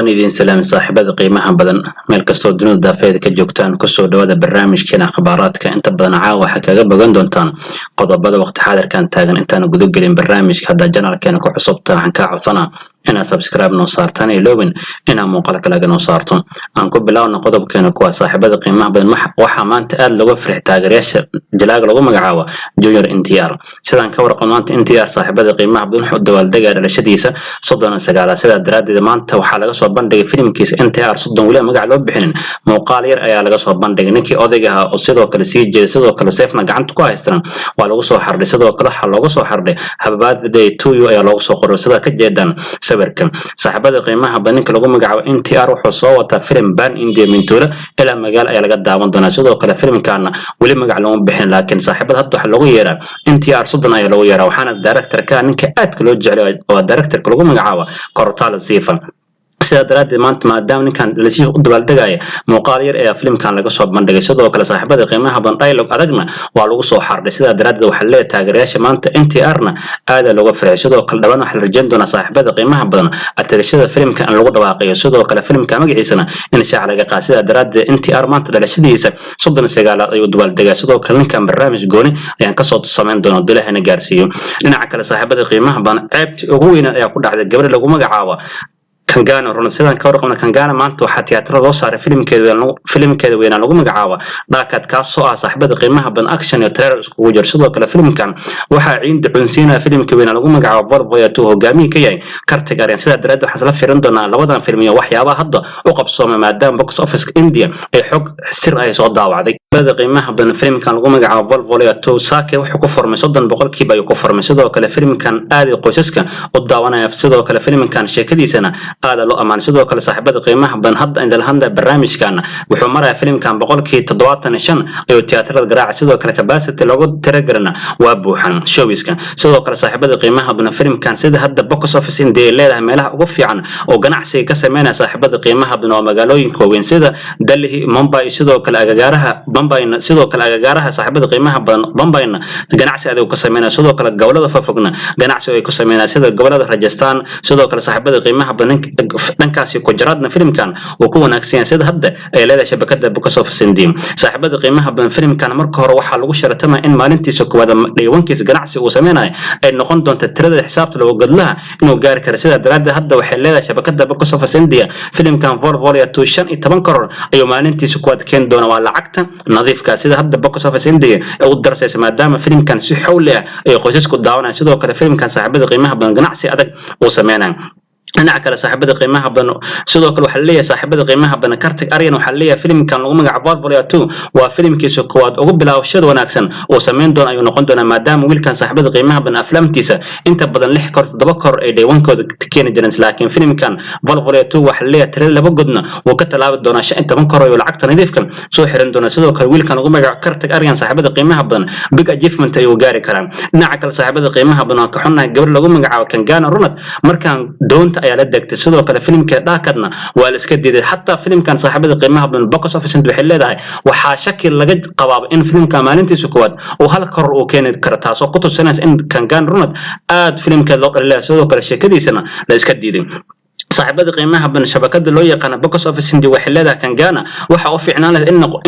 idin salaam saaxiibada qiimaha badan meel kastoo dunida daafeeda ka joogtaan kusoo dhawaada barnaamijkeena akhbaaraadka inta badan caawa waxaa kaga bogan doontaan qodobada waqti xaadirkan taagan intaan guda gelin barnaamijka hadda janaalkeena ku cusubta waxaan kaa codsanaa inaad subscribe noo saartaan iloobin inaad muuqaal kale noo saarto aan ku bilaawno qodobkeena kuwa saaxiibada qiimaha badan waxaa maanta aad looga farxay taageerayaasha jalaaga lagu magacaabo Junior NTR sidaan ka warqabno maanta NTR saaxiibada qiimaha badan wuxuu dabaaldegay dhalashadiisa 39 sida daraaddeed maanta waxaa laga soo bandhigay filimkiisa NTR 30 wali magac loo bixinin muuqaal yar ayaa laga soo bandhigay ninkii odayga ah oo sidoo kale sii jeeday sidoo kale seefna gacanta ku haystaan waa lagu soo xardhay sidoo kale waxa loogu soo xardhay happy birthday to you ayaa loogu soo qoray sida ka jeedaan sawirkan saaxiibada qiimaha badan ninka lagu magacaabo NTR wuxuu soo wataa filim ban India Mintura ila magaal ayaa laga daawan doonaa sidoo kale filimkaana wali magac loo bixin laakiin saaxiibada hadda waxa lagu yeeraa NTR 30 ayaa lagu yeeraa waxaana director-ka ninka aadka loo jecel oo director-ka lagu magacaabo Kortalo Sifa sida daraaddeed maanta maadaama ninkan la sii u dabaaldegay muuqaal yar ee filimkan laga soo bandhigay sidoo kale saaxiibada qiimaha badan dialogue adagna waa lagu soo xardhay sida daraaddeed waxa la taageerayaasha maanta NTR-na aad looga farxay sidoo kale dhaban waxa la rajayn doonaa saaxiibada qiimaha badan atirashada filimkan in lagu dhawaaqayo sidoo kale filimka magaciisana in shaac laga qaado sida daraaddeed NTR maanta dhalashadiisa 39 ayuu dabaaldegay sidoo kale ninkan barnaamij gooni ayaan ka soo sameyn doonaa dilahana gaarsiiyo dhinaca kale saaxiibada qiimaha badan ceebti ugu weyn ayaa ku dhacday gabar lagu magacaabo Kangana run sidaan ka warqabna Kangana maanta waxa tiyaatarada loo saaray filimkeeda weyn lagu magacaabo dhaakad kaas oo ah saaxiibada qiimaha badan action iyo trailer isku jir sidoo kale filimkan waxa ciidan cunsiina filimka weyn lagu magacaabo Barboyato hogaamiye ka yahay Kartig Aryan sida daraaddeed waxa la fiirin doonaa labadan film iyo waxyaabaha hadda u qabsoomay maadaama box office India ay xog sir ay soo daawacday sida qiimaha badan filimkan lagu magacaabo Barboyato saake wuxuu ku formay 30% ayuu ku formay sidoo kale filimkan aad qoysaska u daawanaya sidoo kale filimkan sheekadiisana aad loo amaan sidoo kale saaxiibada qiimaha badan hadda inta la hadlay barnaamijkan wuxuu maraa filimkan 75% ayuu tiyaatarada garaaca sidoo kale capacity loogu tiragalna waa buuxan showiska sidoo kale saaxiibada qiimaha badan filimkan sida hadda box office India leedahay meelaha ugu fiican oo ganacsiga ka sameynaya saaxiibada qiimaha badan oo magaalooyinka weyn sida Delhi Mumbai sidoo kale agagaaraha Bombay sidoo kale agagaaraha saaxiibada qiimaha badan Bombay ganacsi aad ka sameynaya sidoo kale gobolada fafogna ganacsi ay ku sameynaya sida gobolada Rajasthan sidoo kale saaxiibada qiimaha badan dhankaasi ku jiraadna filimkan oo ku wanaagsan sida hadda ay leedahay shabakada box office India saaxiibada qiimaha badan filimkan marka hore waxa lagu sharatamay in maalintiisa koowaad dhiiwankiisa ganacsi uu sameeyay ay noqon doonto tirada xisaabta loo gadlaha inuu gaari karo sida daraaddeed hadda waxay leedahay shabakada box office India filimkan Barboyato 15 karoor ayuu maalintiisa koowaad keen doona waa lacagta nadiifka sida hadda box office India ay u darsaysa maadaama filimkan si xawli ah ay qoysasku daawanayaan sidoo kale filimkan saaxiibada qiimaha badan ganacsi adag uu sameeyay dhinaca kale saaxiibada qiimaha badan sidoo kale waxa leeyahay saaxiibada qiimaha badan Kartig Aryan waxa leeyahay filimkan lagu magacaabo Barboyato waa filimkiisa koowaad ugu bilaawashada wanaagsan oo sameyn doona ayuu noqon doona maadaama wiilkan saaxiibada qiimaha badan aflaamtiisa inta badan 6 kor 7 kor ay dhaywankooda keenay jireen laakiin filimkan Barboyato waxa leeyahay tirada laba godna oo ka talaabi doona 15 kor oo lacagta nadiifkan soo xiran doona sidoo kale wiilkan lagu magacaabo Kartig Aryan saaxiibada qiimaha badan big achievement ayuu gaari karaan dhinaca kale saaxiibada qiimaha badan ka xunnahay gabar lagu magacaabo Kangana Runad markaan doonta ayaa la degtay sidoo kale filimka dhaakadna waa la iska diiday hatta filimkan saaxiibada qiimaha badan box office waxay leedahay waxa shaki laga qabaab in filimka maalintiisa koowaad oo hal kor uu keenay karo taas oo ku tusinaysa in Kangana Runad aad filimka loo dhalay sidoo kale sheekadiisana la iska diiday saaxiibada qiimaha badan shabakada loo yaqaan box office India waxay leedahay Kangana waxa uu fiicnaan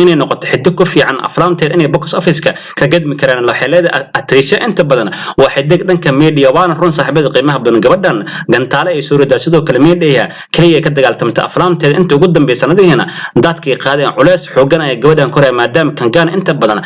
inay noqoto xidig ku fiican aflaamteed inay box office-ka ka gadmi karaan waxay leedahay atrisha inta badan waa xidig dhanka media waana run saaxiibada qiimaha badan gabadhan gantaale ay soo ridaa sidoo kale media kaliya ka dagaaltamta aflaamteed inta ugu dambeeyay sanadihiina dadkii qaadeen culeys xoogan ay gabadhan koray maadaama Kangana inta badan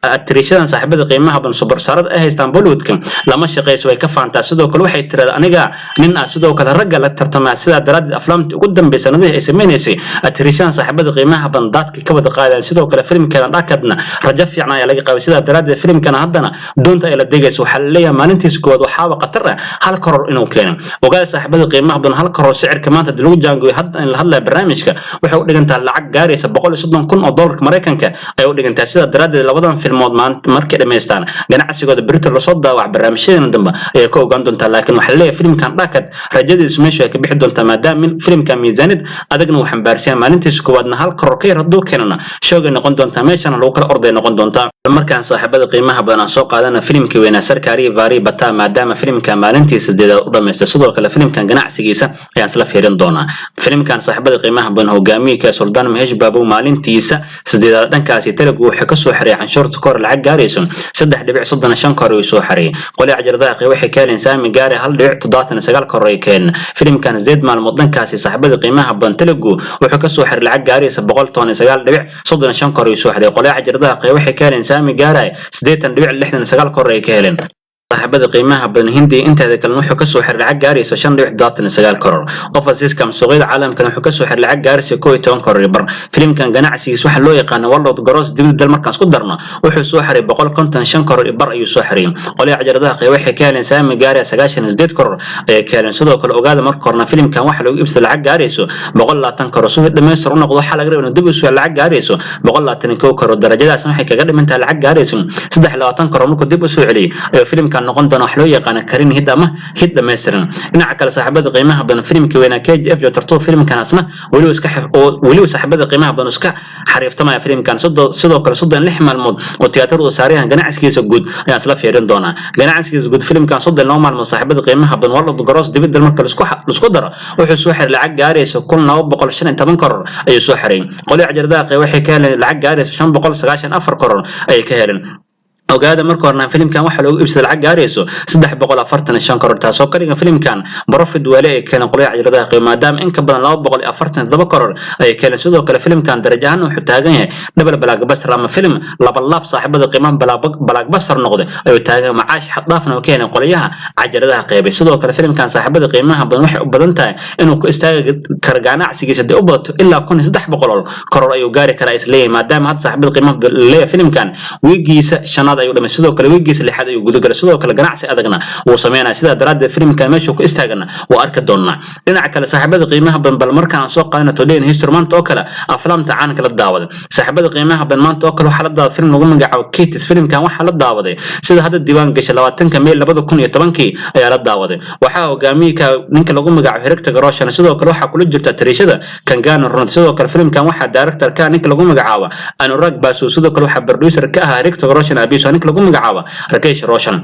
atrishadan saaxiibada qiimaha badan super sarad ay haystaan Bollywoodka lama shaqeyso ay ka faantaa sidoo kale waxay tiraahdaa aniga nin sidoo kale ragga la sida daraaddeed aflaamta ugu dambeeyay sanadihii ay sameeynayay atrishan saaxiibada qiimaha badan dadka ka wada qaadaan sidoo kale filimkeeda dhaakadna rajo fiican ayaa laga qabay sida daraaddeed filimkana haddana doonta ay la degayso waxa la leeyahay maalintiisa koowaad waxaa qatar ah hal karoor inuu keeno ogaal saaxiibada qiimaha badan hal karoor sicirka maanta lagu jaangoy hadda in la hadlay barnaamijka waxay u dhigantaa lacag gaaraysa 130,000 oo doolarka Mareykanka ay u dhigantaa sida daraaddeed labadan filmood maanta markay dhameystaan ganacsigooda Britain la soo daawac barnaamijyadeena dambe ay ka ogaan doontaa laakiin waxa la leeyahay filimkan dhaakad rajadiisu meesha ka bixi doontaa maadaama filimka miisaanid adagna uu xambaarsan maalintiisa koowaadna hal koror ka yar hadduu keenana shoogay noqon doontaa meeshana lagu kala orday noqon doontaa markaan saaxiibada qiimaha badan aan soo qaadana filimkii weynaa sarkaari baari bata maadaama filimka maalintiisa sideeda u dhameystay sidoo kale filimkan ganacsigiisa ayaan isla fiirin doonaa filimkan saaxiibada qiimaha badan hogaamiyey Suldaan Mahesh Babu maalintiisa sideeda dhankaasi Telugu wuxuu ka soo xareeyay canshuurta kor lacag gaarayso 3.35 kor uu soo xareeyay qolay ajardaaqay waxay keeneen saami gaaray 1.79 kor ay keen filimkan zeed maalmood dhankaasi saaxiibada qiimaha badan Telugu wuxuu ka soo xareeyay lacag gaarayso 119.35 kor uu soo xareeyay qolay ajardaaqay waxay keeneen saami gaaray 8.69 kor ay keeneen saaxiibada qiimaha badan Hindi inteeda kale wuxuu ka soo xir lacag gaarayso 5.9 karoor ofasiiskam suuqyada caalamka wuxuu ka soo xir lacag gaarayso 12 karoor bar filimkan ganacsigiisa waxa loo yaqaan World Gross dibadal markaan isku darno wuxuu soo xiray 155 karoor bar ayuu soo xiray qolay ajaradaha qeyb waxay ka heleen saami gaaraya 98 karoor ay ka heleen sidoo kale ogaada marka horna filimkan waxa lagu iibsaday lacag gaarayso 120 karoor soo dhameystir u noqdo waxa laga rabaa inuu dib u soo lacag gaarayso 121 karoor darajadaas waxay kaga dhimantaa lacag gaarayso 23 karoor markuu dib u soo celiyay ayo filimkan noqon doona wax loo yaqaan karin hidama hid dhamaystiran dhinaca kale saaxiibada qiimaha badan filimkii weynaa KGF iyo tartoo filimkan asna wali saaxiibada qiimaha badan iska xariiftamaya filimkan sidoo kale 36 maalmood oo tiyaatar uu saarayaan ganacsigiisa guud ayaan isla fiirin doonaa ganacsigiisa guud filimkan 32 maalmood saaxiibada qiimaha badan World Gross dibadal marka la isku daro wuxuu soo xiray lacag gaarayso 1915 karoor ayuu soo xiray qolay ajardaaqay waxay ka heleen lacag gaarayso 594 karoor ay ka heleen ogaada marka horna filimkan waxa lagu iibsaday lacag gaarayso 345 karoor taasoo ka dhigan filimkan profit wali ay keeneen qolay ajaradaha qiimaadam in ka badan 247 karoor ay keeneen sidoo kale filimkan darajo ahaan wuxuu taagan yahay double blockbuster ama film laba laab saaxiibada qiimaha blockbuster noqday ayuu taagan macaash xad dhaafna oo keeneen qolayaha ajaradaha qeybay sidoo kale filimkan saaxiibada qiimaha badan waxay u badan tahay inuu ku istaago kar ganacsigiisa dib u bato ilaa 1300 karoor ayuu gaari karaa isleeyahay maadaama had saaxiibada qiimaha leeyahay filimkan wiigiisa ayuu dhamay sidoo kale wiigiisa lixaad ayuu gudagal sidoo kale ganacsi adagna uu sameeyay sida daraadda filimkan meesha ku istaagana oo arka doonaa dhinaca kale saaxiibada qiimaha badan bal markaan soo qaadana Today History maanta oo kale aflaamta caanka la daawaday saaxiibada qiimaha badan maanta oo kale waxa la daawaday film lagu magacaabo Kids filimkan waxa la daawaday sida hadda diiwaan gashay 20 May 2010 ayaa la daawaday waxa hogaamiyay ninka lagu magacaabo Hector Roshan sidoo kale waxa kula jirta tirishada Kangana Ronald sidoo kale filimkan waxa director ka ninka lagu magacaabo Anurag Basu sidoo kale waxa producer ka ah Hector Roshan ninka lagu magacaabo Rakesh Roshan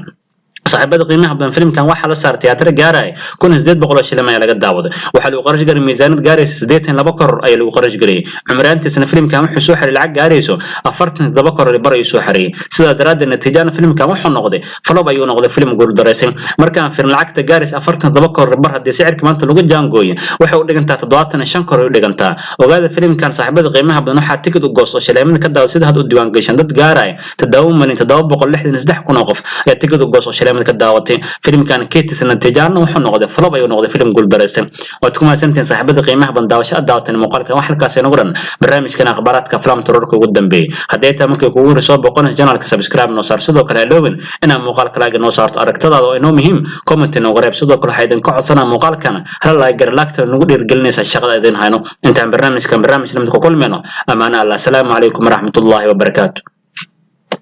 saaxiibada qiimaha badan filimkan waxa la saaray tiyaatar gaaray 1800 shilin ayaa laga daawaday waxa lagu qarash galay miisaanad gaaraysa 82 karoor ayaa lagu qarash galay cumraantiisna filimkan wuxuu soo xiray lacag gaarayso 47 karoor bar ayuu soo xiray sida daraadda natiijada filimkan wuxuu noqday flop ayuu noqday film guul dareysan markaan filim lacagta gaaraysa 47 karoor bar hadii sicirka maanta lagu jaangooyo waxa uu dhigantaa 75 karoor u dhigantaa ogaada filimkan saaxiibada qiimaha badan waxa ticket u goosto shilin ka daaw sida had u diiwaan gashan dad gaaray 763 kun oo qof ayaa ticket u goosto ka daawatay filimkan Kids natiijana wuxuu noqday flop ayuu noqday film guul dareysan waad kuma santeen saaxiibada qiimaha badan daawashada daawatan muuqaalkan wax halkaas ay noqdaan barnaamijkan akhbaaradka film turarka ugu dambeeyay haddii taa markay kugu soo boqonayso channelka subscribe noo saar sidoo kale loobin inaa muuqaalka laga noo saarto aragtadaada oo inoo muhiim comment inoo qareeb sidoo kale waxay idin ka codsanaa muuqaalkan hal like gar laagta nagu dhiirgelinaysa shaqada idin hayno intaan barnaamijkan barnaamij lamid ku kulmayno amaana Allah salaamu calaykum waraxmatullaahi wabarakaatuh